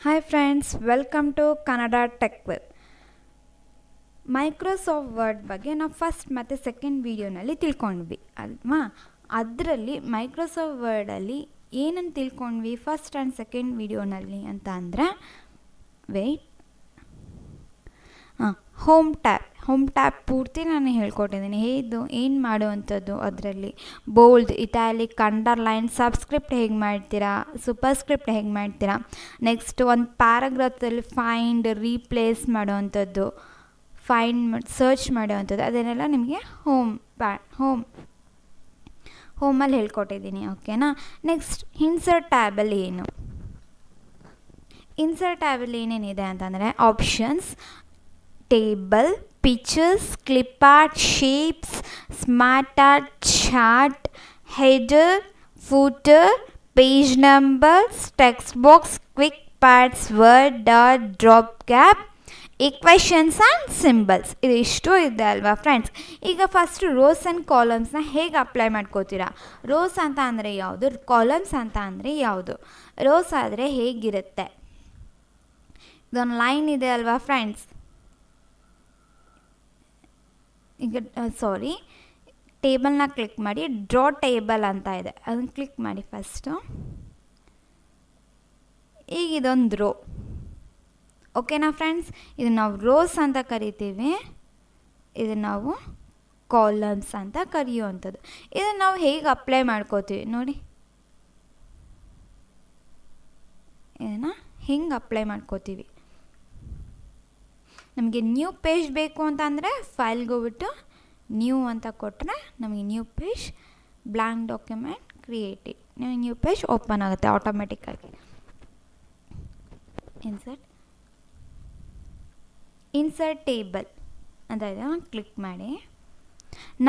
Hi friends, welcome to Kannada Tech Web. Microsoft word ಬಗ್ಗೆ ನಾವು first ಮತ್ತು second ವೀಡಿಯೋನಲ್ಲಿ ತಿಳ್ಕೊಂಡ್ವಿ ಅಲ್ವಾ. ಅದರಲ್ಲಿ ಮೈಕ್ರೋಸಾಫ್ಟ್ ವರ್ಡಲ್ಲಿ ಏನನ್ನು ತಿಳ್ಕೊಂಡ್ವಿ ಫಸ್ಟ್ ಆ್ಯಂಡ್ ಸೆಕೆಂಡ್ ವೀಡಿಯೋನಲ್ಲಿ ಅಂತ ಅಂದರೆ ವೆಯ್ಟ್ ಹೋಮ್ ಟ್ಯಾಬ್ ಪೂರ್ತಿ ನಾನು ಹೇಳ್ಕೊಟ್ಟಿದ್ದೀನಿ ಏನು ಮಾಡುವಂಥದ್ದು. ಅದರಲ್ಲಿ ಬೋಲ್ಡ್, ಇಟ್ಯಾಲಿಕ್, ಅಂಡರ್ಲೈನ್, ಸಬ್ಸ್ಕ್ರಿಪ್ಟ್ ಹೇಗೆ ಮಾಡ್ತೀರಾ, ಸೂಪರ್ಸ್ಕ್ರಿಪ್ಟ್ ಹೇಗೆ ಮಾಡ್ತೀರಾ, ನೆಕ್ಸ್ಟ್ ಒಂದು ಪ್ಯಾರಾಗ್ರಾಫಲ್ಲಿ ಫೈಂಡ್ ರೀಪ್ಲೇಸ್ ಮಾಡೋವಂಥದ್ದು, ಸರ್ಚ್ ಮಾಡೋವಂಥದ್ದು, ಅದನ್ನೆಲ್ಲ ನಿಮಗೆ ಹೋಮಲ್ಲಿ ಹೇಳ್ಕೊಟ್ಟಿದ್ದೀನಿ. ಓಕೆನಾ. ನೆಕ್ಸ್ಟ್ ಇನ್ಸರ್ಟ್ ಟ್ಯಾಬಲ್ಲಿ ಏನೇನಿದೆ ಅಂತಂದರೆ options, table, pictures, clip art, shapes, smart art, chart, header, footer, page numbers, text box, quick pads, word, dot, drop cap, equations and symbols. ಇದಿಷ್ಟು ಇದೆ ಅಲ್ವಾ ಫ್ರೆಂಡ್ಸ್. ಈಗ ಫಸ್ಟ್ ರೋಸ್ ಆ್ಯಂಡ್ ಕಾಲಮ್ಸ್ನ ಹೇಗೆ ಅಪ್ಲೈ ಮಾಡ್ಕೋತೀರಾ? ರೋಸ್ ಅಂತ ಅಂದರೆ ಯಾವುದು, ಕಾಲಮ್ಸ್ ಅಂತ ಅಂದರೆ ಯಾವುದು? ರೋಸ್ ಆದರೆ ಹೇಗಿರುತ್ತೆ? ಇದೊಂದು ಲೈನ್ ಇದೆ ಅಲ್ವಾ ಫ್ರೆಂಡ್ಸ್. ಈಗ ಟೇಬಲ್ನ ಕ್ಲಿಕ್ ಮಾಡಿ, ಡ್ರಾ ಟೇಬಲ್ ಅಂತ ಇದೆ, ಅದನ್ನು ಕ್ಲಿಕ್ ಮಾಡಿ ಫಸ್ಟು. ಈಗ ಇದೊಂದು ರೋ. ಓಕೆನಾ ಫ್ರೆಂಡ್ಸ್. ಇದನ್ನು ನಾವು ರೋಸ್ ಅಂತ ಕರಿತೀವಿ, ಇದನ್ನು ನಾವು ಕಾಲಮ್ಸ್ ಅಂತ ಕರೆಯುವಂಥದ್ದು. ಇದನ್ನು ನಾವು ಹೇಗೆ ಅಪ್ಲೈ ಮಾಡ್ಕೋತೀವಿ ನೋಡಿ. ಇದನ್ನು ಹಿಂಗೆ ಅಪ್ಲೈ ಮಾಡ್ಕೋತೀವಿ. ನಮಗೆ ನ್ಯೂ ಪೇಜ್ ಬೇಕು ಅಂತ ಅಂದರೆ ಫೈಲ್ಗೆ ಹೋಗ್ಬಿಟ್ಟು ನ್ಯೂ ಅಂತ ಕೊಟ್ಟರೆ ನಮಗೆ new page, blank document created, new page open ಆಗುತ್ತೆ ಆಟೋಮೆಟಿಕ್ಕಾಗಿ. ಇನ್ಸರ್ಟ್ ಟೇಬಲ್ ಅಂತ ಇದೆ, ಕ್ಲಿಕ್ ಮಾಡಿ.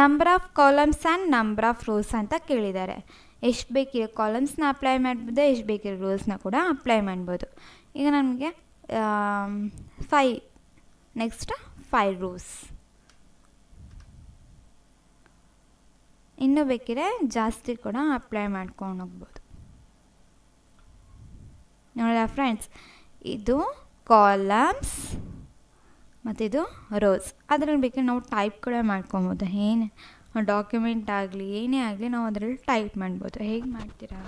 Number of columns and number of rose ಅಂತ ಕೇಳಿದ್ದಾರೆ. ಎಷ್ಟು ಬೇಕಿರೋ ಕಾಲಮ್ಸ್ನ ಅಪ್ಲೈ ಮಾಡ್ಬೋದು, ಎಷ್ಟು ಬೇಕಿರೋ ರೋಸ್ನ ಕೂಡ ಅಪ್ಲೈ ಮಾಡ್ಬೋದು. ಈಗ ನಮಗೆ 5 ನೆಕ್ಸ್ಟ್ 5 ರೋಸ್. ಇನ್ನೂ ಬೇಕಿದ್ರೆ ಜಾಸ್ತಿ ಕೂಡ ಅಪ್ಲೈ ಮಾಡ್ಕೊಂಡು ಹೋಗ್ಬೋದು. ನೋಡಿದ ಫ್ರೆಂಡ್ಸ್, ಇದು ಕಾಲಮ್ಸ್ ಮತ್ತು ಇದು ರೋಸ್. ಅದರಲ್ಲಿ ಬೇಕಾದ್ರೆ ನಾವು ಟೈಪ್ ಕೂಡ ಮಾಡ್ಕೊಬೋದು. ಏನು ಡಾಕ್ಯುಮೆಂಟ್ ಆಗಲಿ ಏನೇ ಆಗಲಿ ನಾವು ಅದರಲ್ಲಿ ಟೈಪ್ ಮಾಡ್ಬೋದು. ಹೇಗೆ ಮಾಡ್ತೀರಾ?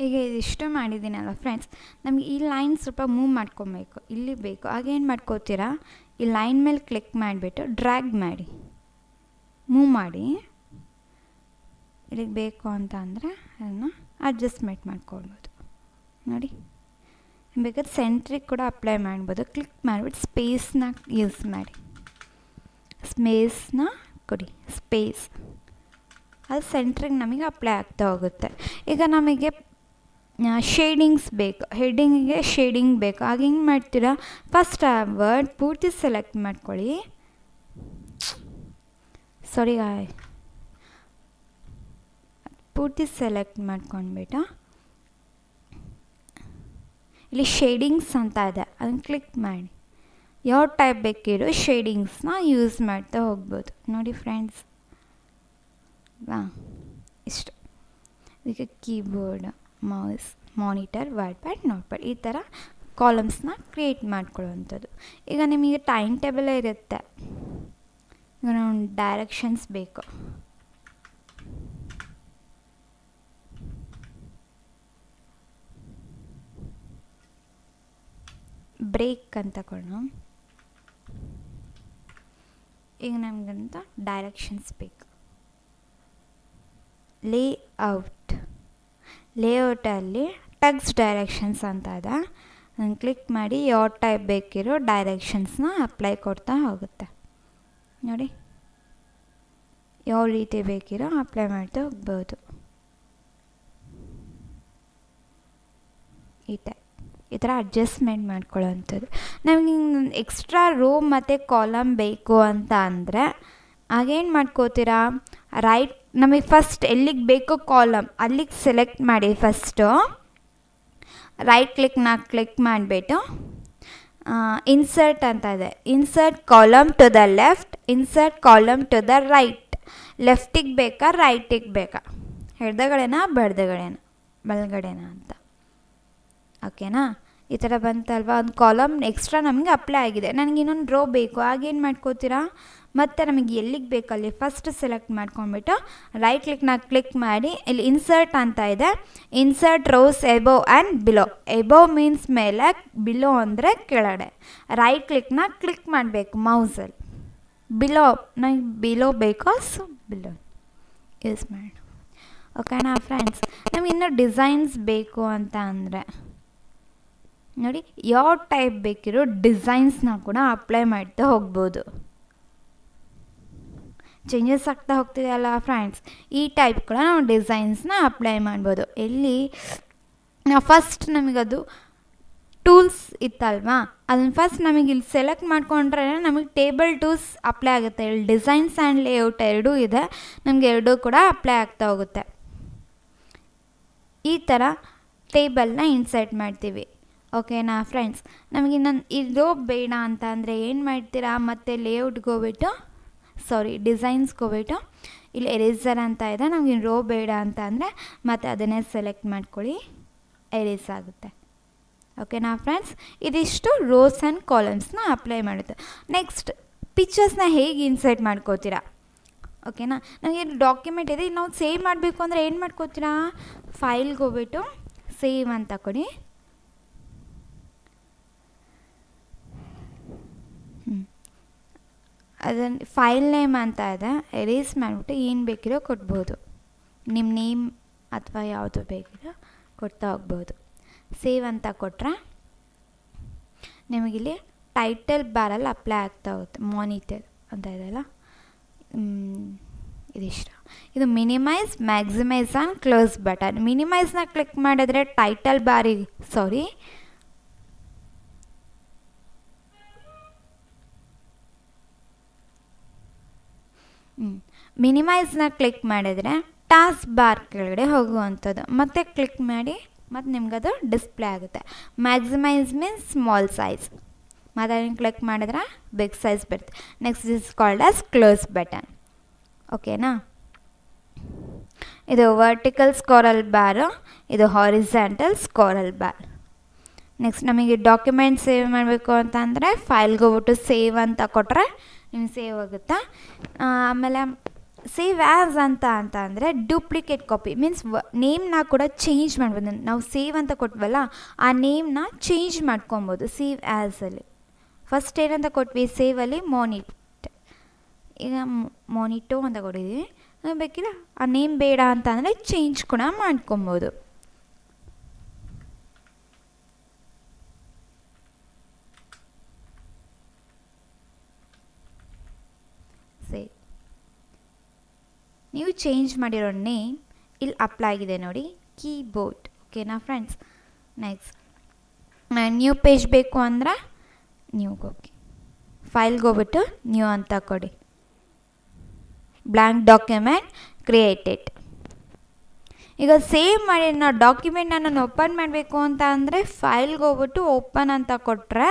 ಈಗ ಇದಿಷ್ಟು ಮಾಡಿದ್ದೀನಲ್ಲ ಫ್ರೆಂಡ್ಸ್. ನಮಗೆ ಈ ಲೈನ್ ಸ್ವಲ್ಪ ಮೂವ್ ಮಾಡ್ಕೊಬೇಕು, ಇಲ್ಲಿ ಬೇಕು. ಆಗೇನು ಮಾಡ್ಕೋತೀರಾ, ಈ ಲೈನ್ ಮೇಲೆ ಕ್ಲಿಕ್ ಮಾಡಿಬಿಟ್ಟು ಡ್ರ್ಯಾಗ್ ಮಾಡಿ, ಮೂವ್ ಮಾಡಿ. ಇಲ್ಲಿಗೆ ಬೇಕು ಅಂತ ಅಂದರೆ ಅದನ್ನು ಅಡ್ಜಸ್ಟ್ಮೆಂಟ್ ಮಾಡ್ಕೊಳ್ಬೋದು. ನೋಡಿ, ಬೇಕಾದ್ರೆ ಸೆಂಟ್ರಿಗೆ ಕೂಡ ಅಪ್ಲೈ ಮಾಡ್ಬೋದು. ಕ್ಲಿಕ್ ಮಾಡಿಬಿಟ್ಟು ಸ್ಪೇಸ್ನ ಯೂಸ್ ಮಾಡಿ, ಸ್ಪೇಸ್ನ ಕೊಡಿ, ಸ್ಪೇಸ್. ಅದು ಸೆಂಟ್ರಿಗೆ ನಮಗೆ ಅಪ್ಲೈ ಆಗ್ತಾ ಹೋಗುತ್ತೆ. ಈಗ ನಮಗೆ ಶೇಡಿಂಗ್ಸ್ ಬೇಕು, ಹೆಡ್ಡಿಂಗಿಗೆ ಶೇಡಿಂಗ್ ಬೇಕು. ಆಗ ಹೆಂಗೆ ಮಾಡ್ತೀರಾ, ಫಸ್ಟ್ ಆ ವರ್ಡ್ ಪೂರ್ತಿ ಸೆಲೆಕ್ಟ್ ಮಾಡ್ಕೊಳ್ಳಿ. ಪೂರ್ತಿ ಸೆಲೆಕ್ಟ್ ಮಾಡ್ಕೊಂಡ್ಬಿಟ್ಟು ಇಲ್ಲಿ ಶೇಡಿಂಗ್ಸ್ ಅಂತ ಇದೆ, ಅದನ್ನು ಕ್ಲಿಕ್ ಮಾಡಿ. ಯಾವ ಟೈಪ್ ಬೇಕಿರೋ ಶೇಡಿಂಗ್ಸ್ನ ಯೂಸ್ ಮಾಡ್ತಾ ಹೋಗ್ಬೋದು. ನೋಡಿ ಫ್ರೆಂಡ್ಸ್, ಇಷ್ಟು. ಇದಕ್ಕೆ keyboard, mouse, monitor, word pad, note pad, ಈ ಥರ ಕಾಲಮ್ಸ್ನ ಕ್ರಿಯೇಟ್ ಮಾಡ್ಕೊಳ್ಳುವಂಥದ್ದು. ಈಗ ನಿಮಗೆ ಟೈಮ್ ಟೇಬಲೇ ಇರುತ್ತೆ. ಈಗ ನಾವು ಡೈರೆಕ್ಷನ್ಸ್ ಬೇಕು, ಬ್ರೇಕ್ ಅಂತ ಕೊಡೋಣ. ಈಗ ನಮಗಂತ ಡೈರೆಕ್ಷನ್ಸ್ ಬೇಕು. ಲೇಔಟಲ್ಲಿ ಟೆಕ್ಸ್ಟ್ ಡೈರೆಕ್ಷನ್ಸ್ ಅಂತ ಇದೆ, ಅದನ್ನು ಕ್ಲಿಕ್ ಮಾಡಿ ಯಾವ ಟೈಪ್ ಬೇಕಿರೋ ಡೈರೆಕ್ಷನ್ಸ್ನ ಅಪ್ಲೈ ಕೊಡ್ತಾ ಹೋಗುತ್ತೆ. ನೋಡಿ, ಯಾವ ರೀತಿ ಬೇಕಿರೋ ಅಪ್ಲೈ ಮಾಡ್ತಾ ಹೋಗ್ಬೋದು. ಈ ಥರ ಅಡ್ಜಸ್ಟ್ಮೆಂಟ್ ಮಾಡ್ಕೊಳ್ಳೋವಂಥದ್ದು. ನಮಗೆ ಎಕ್ಸ್ಟ್ರಾ ರೋ ಮತ್ತು ಕಾಲಮ್ ಬೇಕು ಅಂತ ಅಂದರೆ ಆಗೇನು ಮಾಡ್ಕೋತೀರಾ, ರೈಟ್ ನಮಗೆ ಫಸ್ಟ್ ಎಲ್ಲಿಗೆ ಬೇಕೋ ಕಾಲಮ್ ಅಲ್ಲಿಗೆ ಸೆಲೆಕ್ಟ್ ಮಾಡಿ. ಫಸ್ಟು ರೈಟ್ ಕ್ಲಿಕ್ ಮಾಡಿಬಿಟ್ಟು ಇನ್ಸರ್ಟ್ ಅಂತ ಇದೆ, insert column to the left, insert column to the right. ಲೆಫ್ಟಿಗೆ ಬೇಕಾ ರೈಟಿಗೆ ಬೇಕಾ, ಎಡಗಡೆನಾ ಬಲಗಡೆನಾ ಅಂತ. ಓಕೆನಾ, ಈ ಥರ ಬಂತಲ್ವಾ, ಒಂದು ಕಾಲಮ್ ಎಕ್ಸ್ಟ್ರಾ ನಮಗೆ ಅಪ್ಲೈ ಆಗಿದೆ. ನನಗೆ ಇನ್ನೊಂದು ರೋ ಬೇಕು, ಆಗೇನು ಮಾಡ್ಕೋತೀರಾ, ಮತ್ತು ನಮಗೆ ಎಲ್ಲಿಗೆ ಬೇಕಲ್ಲಿ ಫಸ್ಟ್ ಸೆಲೆಕ್ಟ್ ಮಾಡ್ಕೊಂಡ್ಬಿಟ್ಟು ರೈಟ್ ಕ್ಲಿಕ್ ಮಾಡಿ ಇಲ್ಲಿ ಇನ್ಸರ್ಟ್ ಅಂತ ಇದೆ, insert rose above and below. Above means ಮೇಲೆ, ಬಿಲೋ ಅಂದರೆ ಕೆಳಗಡೆ. ರೈಟ್ ಕ್ಲಿಕ್ ಮಾಡಬೇಕು ಮೌಸಲ್ಲಿ. ನನಗೆ ಬಿಲೋ ಬೇಕು, ಸೊ ಬಿಲೋ ಯೂಸ್ ಮಾಡಿ. ಓಕೆನಾ ಫ್ರೆಂಡ್ಸ್, ನಮ್ಗೆ ಇನ್ನೂ ಡಿಸೈನ್ಸ್ ಬೇಕು ಅಂತ ಅಂದರೆ ನೋಡಿ, ಯಾವ ಟೈಪ್ ಬೇಕಿರೋ ಡಿಸೈನ್ಸ್ನ ಕೂಡ ಅಪ್ಲೈ ಮಾಡ್ತಾ ಹೋಗ್ಬೋದು. ಚೇಂಜಸ್ ಆಗ್ತಾ ಹೋಗ್ತಿದೆ ಅಲ್ಲ ಫ್ರೆಂಡ್ಸ್, ಈ ಟೈಪ್ ಕೂಡ ನಾವು ಡಿಸೈನ್ಸ್ನ ಅಪ್ಲೈ ಮಾಡ್ಬೋದು. ಎಲ್ಲಿ ನಾವು ಫಸ್ಟ್ ನಮಗದು ಟೂಲ್ಸ್ ಇತ್ತಲ್ವಾ, ಅದನ್ನು ಫಸ್ಟ್ ನಮಗೆ ಇಲ್ಲಿ ಸೆಲೆಕ್ಟ್ ಮಾಡಿಕೊಂಡ್ರೆ ನಮಗೆ ಟೇಬಲ್ ಟೂಲ್ಸ್ ಅಪ್ಲೈ ಆಗುತ್ತೆ. ಇಲ್ಲಿ ಡಿಸೈನ್ಸ್ ಆ್ಯಂಡ್ ಲೇಔಟ್ ಎರಡೂ ಇದೆ, ನಮಗೆ ಎರಡೂ ಕೂಡ ಅಪ್ಲೈ ಆಗ್ತಾ ಹೋಗುತ್ತೆ. ಈ ಥರ ಟೇಬಲ್ನ ಇನ್ಸರ್ಟ್ ಮಾಡ್ತೀವಿ. ಓಕೆನಾ ಫ್ರೆಂಡ್ಸ್, ನಮಗೆ ಇನ್ನೊಂದು ಇದು ಬೇಡ ಅಂತ ಅಂದರೆ ಏನು ಮಾಡ್ತೀರಾ, ಮತ್ತು ಲೇಔಟ್ಗೆ ಹೋಗ್ಬಿಟ್ಟು ಡಿಸೈನ್ಸ್ಗೆ ಹೋಗ್ಬಿಟ್ಟು ಇಲ್ಲಿ ಎರೇಸರ್ ಅಂತ ಇದೆ, ನಮಗೆ ರೋ ಬೇಡ ಅಂತ ಅಂದರೆ ಮತ್ತು ಅದನ್ನೇ ಸೆಲೆಕ್ಟ್ ಮಾಡ್ಕೊಳ್ಳಿ, ಎರೇಸ್ ಆಗುತ್ತೆ. ಓಕೆನಾ ಫ್ರೆಂಡ್ಸ್, ಇದಿಷ್ಟು ರೋಸ್ ಆ್ಯಂಡ್ ಕಾಲಮ್ಸ್ನ ಅಪ್ಲೈ ಮಾಡುತ್ತೆ. ನೆಕ್ಸ್ಟ್ ಪಿಕ್ಚರ್ಸ್ನ ಹೇಗೆ ಇನ್ಸರ್ಟ್ ಮಾಡ್ಕೋತೀರಾ. ಓಕೆನಾ, ನನಗೆ ಡಾಕ್ಯುಮೆಂಟ್ ಇದೆ, ನಾವು ಸೇವ್ ಮಾಡಬೇಕು ಅಂದರೆ ಏನು ಮಾಡ್ಕೋತೀರಾ, ಫೈಲ್ಗೆ ಹೋಗ್ಬಿಟ್ಟು ಸೇವ್ ಅಂತ ಕೊಡಿ. ಅದನ್ನು ಫೈಲ್ ನೇಮ್ ಅಂತ ಇದೆ, ಎರೇಸ್ ಮಾಡಿಬಿಟ್ಟು ಏನು ಬೇಕಿರೋ ಕೊಡ್ಬೋದು, ನಿಮ್ಮ ನೇಮ್ ಅಥವಾ ಯಾವುದು ಬೇಕಿರೋ ಕೊಡ್ತಾ ಹೋಗ್ಬೋದು. ಸೇವ್ ಅಂತ ಕೊಟ್ಟರೆ ನಿಮಗಿಲ್ಲಿ ಟೈಟಲ್ ಬಾರಲ್ಲಿ ಅಪ್ಲೈ ಆಗ್ತಾ ಹೋಗುತ್ತೆ. ಮಾನಿಟರ್ ಅಂತ ಇದೆಯಲ್ಲ, ಇದಿಷ್ಟು. ಇದು minimise, maximise and close button. ಮಿನಿಮೈಸ್ನ ಕ್ಲಿಕ್ ಮಾಡಿದ್ರೆ ಟೈಟಲ್ ಬಾರಿಗೆ ಮಿನಿಮೈಸ್ನ ಕ್ಲಿಕ್ ಮಾಡಿದರೆ ಟಾಸ್ಕ್ ಬಾರ್ ಕೆಳಗಡೆ ಹೋಗುವಂಥದ್ದು. ಮತ್ತೆ ಕ್ಲಿಕ್ ಮಾಡಿ ಮತ್ತು ನಿಮ್ಗದು ಡಿಸ್ಪ್ಲೇ ಆಗುತ್ತೆ. ಮ್ಯಾಕ್ಸಿಮೈಸ್ ಮೀನ್ಸ್ ಸ್ಮಾಲ್ ಸೈಜ್, ಮತ್ತು ಅದನ್ನು ಕ್ಲಿಕ್ ಮಾಡಿದ್ರೆ ಬಿಗ್ ಸೈಜ್ ಬರುತ್ತೆ. Next is called as close button. ಓಕೆನಾ, ಇದು ವರ್ಟಿಕಲ್ ಸ್ಕ್ರೋಲ್ ಬಾರು, ಇದು ಹಾರಿಜಾಂಟಲ್ ಸ್ಕ್ರೋಲ್ ಬಾರ್. ನೆಕ್ಸ್ಟ್ ನಮಗೆ ಡಾಕ್ಯುಮೆಂಟ್ ಸೇವ್ ಮಾಡಬೇಕು ಅಂತ ಅಂದರೆ ಫೈಲ್ಗೆ ಹೋಗ್ಬಿಟ್ಟು ಸೇವ್ ಅಂತ ಕೊಟ್ಟರೆ ನಿಮ್ಗೆ ಸೇವ್ ಆಗುತ್ತೆ. ಆಮೇಲೆ ಸೇವ್ ಆ್ಯಸ್ ಅಂತ ಅಂದರೆ ಡೂಪ್ಲಿಕೇಟ್ ಕಾಪಿ ಮೀನ್ಸ್ ನೇಮ್ನ ಕೂಡ ಚೇಂಜ್ ಮಾಡ್ಬೋದು. ನಾವು ಸೇವ್ ಅಂತ ಕೊಟ್ವಲ್ಲ, ಆ ನೇಮ್ನ ಚೇಂಜ್ ಮಾಡ್ಕೊಬೋದು ಸೇವ್ ಆ್ಯಸಲ್ಲಿ. ಫಸ್ಟ್ ಏನಂತ ಕೊಟ್ವಿ, ಸೇವಲ್ಲಿ ಈಗ ಮಾನಿಟೋ ಅಂತ ಕೊಟ್ಟಿದ್ದೀವಿ. ಬೇಕಿಲ್ಲ ಆ ನೇಮ್ ಬೇಡ ಅಂತ ಅಂದರೆ ಚೇಂಜ್ ಕೂಡ ಮಾಡ್ಕೊಬೋದು. ಸೇವ್, ನೀವು ಚೇಂಜ್ ಮಾಡಿರೋ ನೇಮ್ ಇಲ್ಲಿ ಅಪ್ಲೈ ಆಗಿದೆ ನೋಡಿ, ಕೀಬೋರ್ಡ್. ಓಕೆನಾ ಫ್ರೆಂಡ್ಸ್, ನೆಕ್ಸ್ಟ್ ನ್ಯೂ ಪೇಜ್ ಬೇಕು ಅಂದರೆ ನ್ಯೂಗೆ ಹೋಗಿ ಫೈಲ್ಗೆ ಹೋಗ್ಬಿಟ್ಟು ನ್ಯೂ ಅಂತ ಕೊಡಿ. Blank document created. ಈಗ ಸೇವ್ ಮಾಡಿ ನಾವು ಡಾಕ್ಯುಮೆಂಟ್ನ ನಾನು ಓಪನ್ ಮಾಡಬೇಕು ಅಂತ ಅಂದರೆ ಫೈಲ್ಗೆ ಹೋಗ್ಬಿಟ್ಟು ಓಪನ್ ಅಂತ ಕೊಟ್ಟರೆ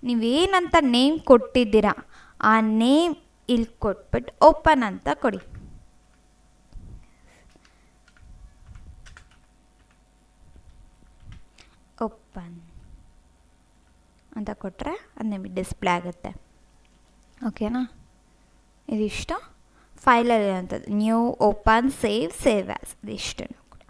ನೀವೇನಂತ ನೇಮ್ ಕೊಟ್ಟಿದ್ದೀರಾ ಆ ನೇಮ್ ಇಲ್ಲಿ ಕೊಟ್ಬಿಟ್ಟು ಓಪನ್ ಅಂತ ಕೊಡಿ. ಓಪನ್ ಅಂತ ಕೊಟ್ಟರೆ ಅದು ನಿಮಗೆ ಡಿಸ್ಪ್ಲೇ ಆಗುತ್ತೆ. ಓಕೆನಾ, ಇದಿಷ್ಟು ಫೈಲಲ್ಲಿ ಇರೋಂಥದ್ದು. New, open, save, save as, ಇದಿಷ್ಟು ಕೂಡ.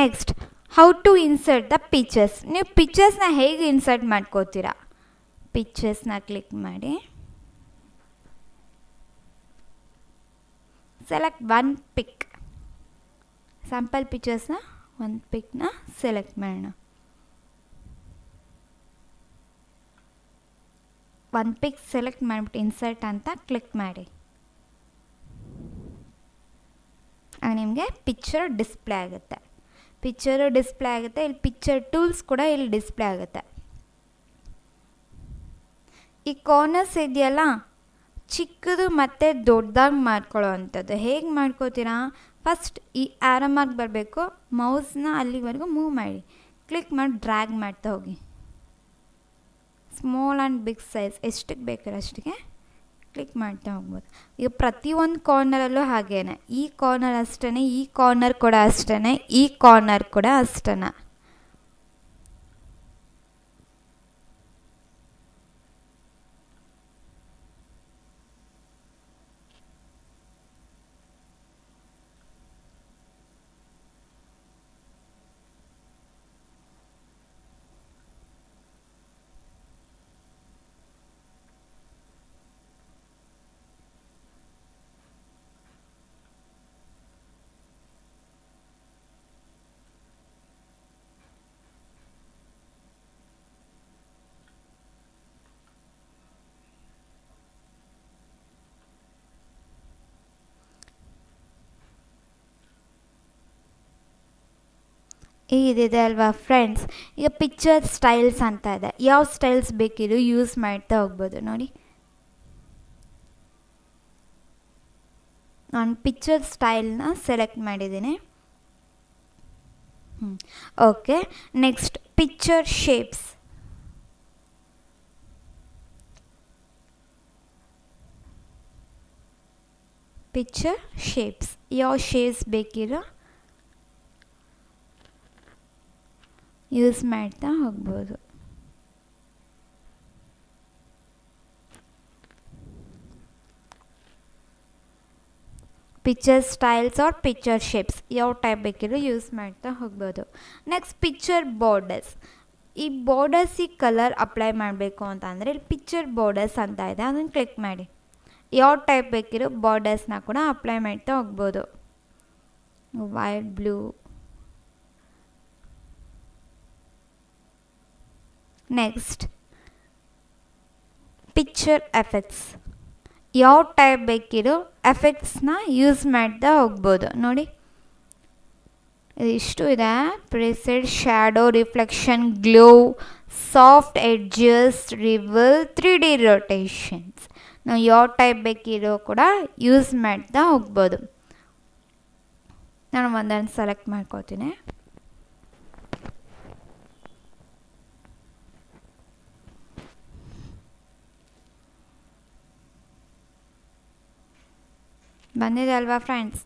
Next how to insert the pictures. ನೀವು ಪಿಕ್ಚರ್ಸ್ನ ಹೇಗೆ ಇನ್ಸರ್ಟ್ ಮಾಡ್ಕೋತೀರಾ, ಪಿಕ್ಚರ್ಸ್ನ ಕ್ಲಿಕ್ ಮಾಡಿ ಸೆಲೆಕ್ಟ್ ಒನ್ ಪಿಕ್. ಸ್ಯಾಂಪಲ್ ಪಿಕ್ಚರ್ಸ್ನ ಒಂದು ಪಿಕ್ನ ಸೆಲೆಕ್ಟ್ ಮಾಡೋಣ. ಒಂದು ಪಿಕ್ ಸೆಲೆಕ್ಟ್ ಮಾಡಿಬಿಟ್ಟು ಇನ್ಸರ್ಟ್ ಅಂತ ಕ್ಲಿಕ್ ಮಾಡಿ. ಆಗ ನಿಮಗೆ ಪಿಕ್ಚರ್ ಡಿಸ್ಪ್ಲೇ ಆಗುತ್ತೆ. ಇಲ್ಲಿ ಪಿಕ್ಚರ್ ಟೂಲ್ಸ್ ಕೂಡ ಇಲ್ಲಿ ಡಿಸ್ಪ್ಲೇ ಆಗುತ್ತೆ. ಈ ಕಾರ್ನರ್ಸ್ ಇದೆಯಲ್ಲ, ಚಿಕ್ಕದು ಮತ್ತು ದೊಡ್ಡದಾಗಿ ಮಾಡ್ಕೊಳ್ಳೋ ಅಂಥದ್ದು. ಹೇಗೆ ಮಾಡ್ಕೋತೀರಾ? ಫಸ್ಟ್ ಈ ಆರೋ ಮಾರ್ಕ್ ಬರಬೇಕು, ಮೌಸ್ನ ಅಲ್ಲಿವರೆಗೂ ಮೂವ್ ಮಾಡಿ, ಕ್ಲಿಕ್ ಮಾಡಿ ಡ್ರ್ಯಾಗ್ ಮಾಡ್ತಾ ಹೋಗಿ. ಸ್ಮಾಲ್ ಆ್ಯಂಡ್ ಬಿಗ್ ಸೈಜ್ ಎಷ್ಟಕ್ಕೆ ಬೇಕಾದ್ರೆ ಅಷ್ಟಿಗೆ ಕ್ಲಿಕ್ ಮಾಡ್ತಾ ಹೋಗ್ಬೋದು. ಈಗ ಪ್ರತಿಯೊಂದು ಕಾರ್ನರಲ್ಲೂ ಹಾಗೇನೆ, ಈ ಕಾರ್ನರ್ ಅಷ್ಟೇ, ಈ ಕಾರ್ನರ್ ಕೂಡ ಅಷ್ಟೇ, ಈ ಕಾರ್ನರ್ ಕೂಡ ಅಷ್ಟೇ. ಇದಿದೆ ಅಲ್ವಾ ಫ್ರೆಂಡ್ಸ್. ಈಗ ಪಿಕ್ಚರ್ ಸ್ಟೈಲ್ಸ್ ಅಂತ ಇದೆ, ಯಾವ ಸ್ಟೈಲ್ಸ್ ಬೇಕಿದ್ರು ಯೂಸ್ ಮಾಡ್ತಾ ಹೋಗ್ಬೋದು. ನೋಡಿ, ನಾನು ಪಿಕ್ಚರ್ ಸ್ಟೈಲ್ನ ಸೆಲೆಕ್ಟ್ ಮಾಡಿದ್ದೀನಿ. Okay, next picture shapes. ಯಾವ ಶೇಪ್ಸ್ ಬೇಕಿರೋ ಯೂಸ್ ಮಾಡ್ತಾ ಹೋಗ್ಬೋದು. Picture styles or picture shapes ಯಾವ ಟೈಪ್ ಬೇಕಿರೋ ಯೂಸ್ ಮಾಡ್ತಾ ಹೋಗ್ಬೋದು. Next picture borders. ಈ ಬಾರ್ಡರ್ಸಿಗೆ ಕಲರ್ ಅಪ್ಲೈ ಮಾಡಬೇಕು ಅಂತಂದರೆ ಇಲ್ಲಿ ಪಿಕ್ಚರ್ ಬಾರ್ಡರ್ಸ್ ಅಂತ ಇದೆ, ಅದನ್ನು ಕ್ಲಿಕ್ ಮಾಡಿ. ಯಾವ ಟೈಪ್ ಬೇಕಿರೋ ಬಾರ್ಡರ್ಸ್ನ ಕೂಡ ಅಪ್ಲೈ ಮಾಡ್ತಾ ಹೋಗ್ಬೋದು. White, blue. Next picture effects. ಯಾವ ಟೈಪ್ ಬೇಕಿರೋ ಎಫೆಕ್ಟ್ಸ್ನ ಯೂಸ್ ಮಾಡ್ತಾ ಹೋಗ್ಬೋದು. ನೋಡಿ, ಇದಿಷ್ಟು ಇದೆ. Preset, shadow, reflection, glow, soft edges, bevel, 3D rotations. ನಾವು ಯಾವ ಟೈಪ್ ಬೇಕಿರೋ ಕೂಡ ಯೂಸ್ ಮಾಡ್ತಾ ಹೋಗ್ಬೋದು. ನಾನು ಒಂದನ್ನು ಸೆಲೆಕ್ಟ್ ಮಾಡ್ಕೋತೀನಿ. ಬಂದಿದೆ ಅಲ್ವಾ ಫ್ರೆಂಡ್ಸ್.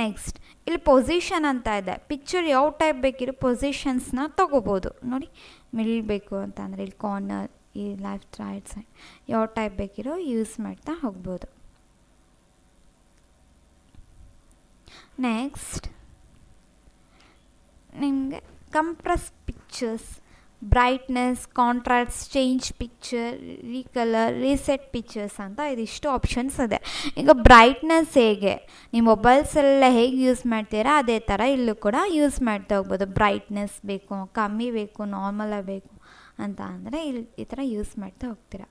ನೆಕ್ಸ್ಟ್ ಇಲ್ಲಿ ಪೊಸಿಷನ್ ಅಂತ ಇದೆ. ಪಿಕ್ಚರ್ ಯಾವ ಟೈಪ್ ಬೇಕಿರೋ ಪೊಸಿಷನ್ಸ್ನ ತೊಗೋಬೋದು. ನೋಡಿ, ಮಿಡಲ್ ಬೇಕು ಅಂತಂದರೆ ಇಲ್ಲಿ ಕಾರ್ನರ್, ಈ ಲೆಫ್ಟ್, ರೈಟ್ ಸೈಡ್ ಯಾವ ಟೈಪ್ ಬೇಕಿರೋ ಯೂಸ್ ಮಾಡ್ತಾ ಹೋಗ್ಬೋದು. ನೆಕ್ಸ್ಟ್ ನಿಮಗೆ compress pictures, brightness, contrast, change picture, recolour, reset pictures ಅಂತ ಇದಿಷ್ಟು ಆಪ್ಷನ್ಸ್ ಇದೆ. ಈಗ ಬ್ರೈಟ್ನೆಸ್ ಹೇಗೆ ನೀವು ಮೊಬೈಲ್ಸೆಲ್ಲ ಹೇಗೆ ಯೂಸ್ ಮಾಡ್ತೀರಾ ಅದೇ ಥರ ಇಲ್ಲೂ ಕೂಡ ಯೂಸ್ ಮಾಡ್ತಾ ಹೋಗ್ಬೋದು. ಬ್ರೈಟ್ನೆಸ್ ಬೇಕು, ಕಮ್ಮಿ ಬೇಕು, ನಾರ್ಮಲಾಗಿ ಬೇಕು ಅಂತ ಅಂದರೆ ಇಲ್ಲಿ ಈ ಥರ ಯೂಸ್ ಮಾಡ್ತಾ ಹೋಗ್ತೀರಾ.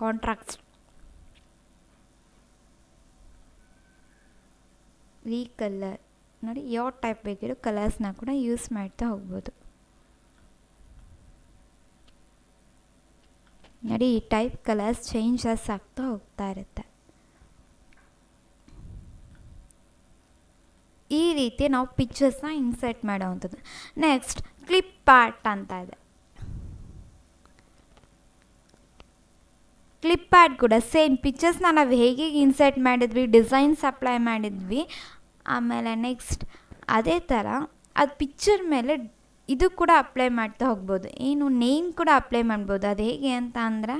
ಕಾಂಟ್ರಾಸ್ಟ್, ರೀಕಲರ್, ನೋಡಿ ಯಾವ ಟೈಪ್ ಬೇಕಿರೋ ಕಲರ್ಸ್ನ ಕೂಡ ಯೂಸ್ ಮಾಡ್ತಾ ಹೋಗ್ಬೋದು. ನೋಡಿ, ಈ ಟೈಪ್ ಕಲರ್ಸ್ ಚೇಂಜಸ್ ಆಗ್ತಾ ಹೋಗ್ತಾ ಇರುತ್ತೆ. ಈ ರೀತಿ ನಾವು ಪಿಕ್ಚರ್ಸ್ನ ಇನ್ಸರ್ಟ್ ಮಾಡೋವಂಥದ್ದು. ನೆಕ್ಸ್ಟ್ ಕ್ಲಿಪ್ ಆರ್ಟ್ ಅಂತ ಇದೆ. ಕ್ಲಿಪ್ ಆರ್ಟ್ ಕೂಡ ಸೇಮ್ ಪಿಕ್ಚರ್ಸ್ನ ನಾವು ಹೇಗೆ ಇನ್ಸರ್ಟ್ ಮಾಡಿದ್ವಿ, ಡಿಸೈನ್ಸ್ ಅಪ್ಲೈ ಮಾಡಿದ್ವಿ, ಆಮೇಲೆ ನೆಕ್ಸ್ಟ್ ಅದೇ ಥರ ಅದು ಪಿಕ್ಚರ್ ಮೇಲೆ ಇದು ಕೂಡ ಅಪ್ಲೈ ಮಾಡ್ತಾ ಹೋಗ್ಬೋದು. ಏನು ನೇಮ್ ಕೂಡ ಅಪ್ಲೈ ಮಾಡ್ಬೋದು. ಅದು ಹೇಗೆ ಅಂತ ಅಂದರೆ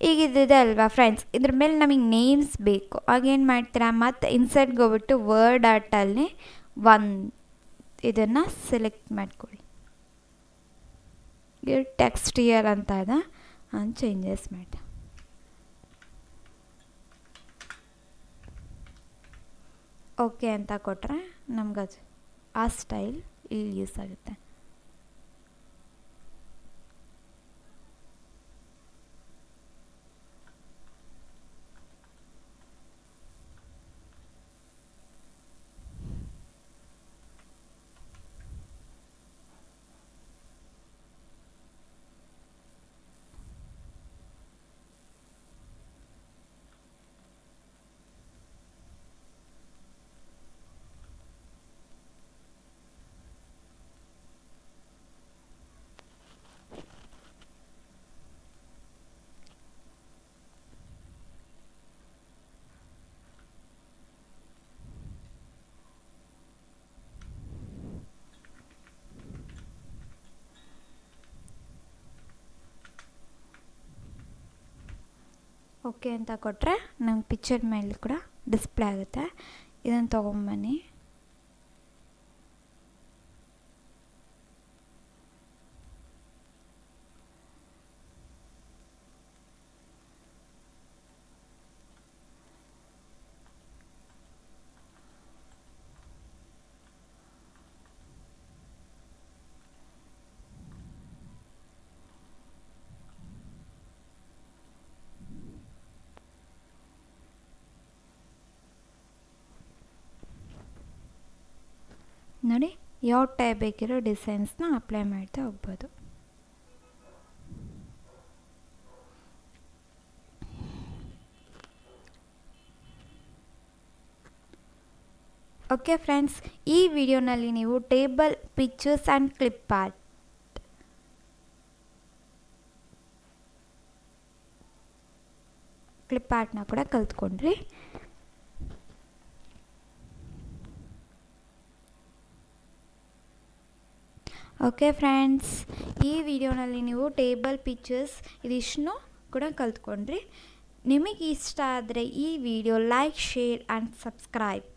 ಈಗ ಇದಿದೆ ಅಲ್ವಾ ಫ್ರೆಂಡ್ಸ್, ಇದ್ರ ಮೇಲೆ ನಮಗೆ ನೇಮ್ಸ್ ಬೇಕು. ಆಗೇನು ಮಾಡ್ತೀರಾ, ಮತ್ತು ಇನ್ಸರ್ಟ್ಗೆ ಹೋಗ್ಬಿಟ್ಟು ವರ್ಡ್ ಆರ್ಟಲ್ಲಿ ಇದನ್ನು ಸೆಲೆಕ್ಟ್ ಮಾಡ್ಕೊಳ್ಳಿ. ಟೆಕ್ಸ್ಟ್ ಇಯರ್ ಅಂತ ಇದೆ, ಅದನ್ನು ಚೇಂಜಸ್ ಮಾಡಿ. ಓಕೆ ಅಂತ ಕೊಟ್ಟರೆ ನಮ್ಗದು ಆ ಸ್ಟೈಲ್ ಇಲ್ಲಿ ಯೂಸ್ ಆಗುತ್ತೆ. ಓಕೆ ಅಂತ ಕೊಟ್ಟರೆ ನಂಗೆ ಪಿಕ್ಚರ್ ಮೇಲೆ ಕೂಡ ಡಿಸ್ಪ್ಲೇ ಆಗುತ್ತೆ. ಇದನ್ನು ತೊಗೊಂಬನ್ನಿ. ನೋಡಿ, ಯಾವ ಟೈಪ್ ಬೇಕಿರೋ ಡಿಸೈನ್ಸ್ನ ಅಪ್ಲೈ ಮಾಡ್ತಾ ಹೋಗ್ಬೋದು. ಓಕೆ ಫ್ರೆಂಡ್ಸ್, ಈ ವಿಡಿಯೋನಲ್ಲಿ ನೀವು ಟೇಬಲ್, ಪಿಕ್ಚರ್ಸ್ ಆ್ಯಂಡ್ ಕ್ಲಿಪ್ ಆರ್ಟ್ನ ಕೂಡ ಕಲ್ತ್ಕೊಂಡ್ರಿ. ಓಕೆ ಫ್ರೆಂಡ್ಸ್, ಈ ವಿಡಿಯೋನಲ್ಲಿ ನೀವು ಟೇಬಲ್, ಪಿಕ್ಚರ್ಸ್ ಇದಿಷ್ಟನ್ನು ಕೂಡ ಕಲ್ತ್ಕೊಂಡ್ರಿ. ನಿಮಗೆ ಇಷ್ಟ ಆದರೆ ಈ video like, share and subscribe.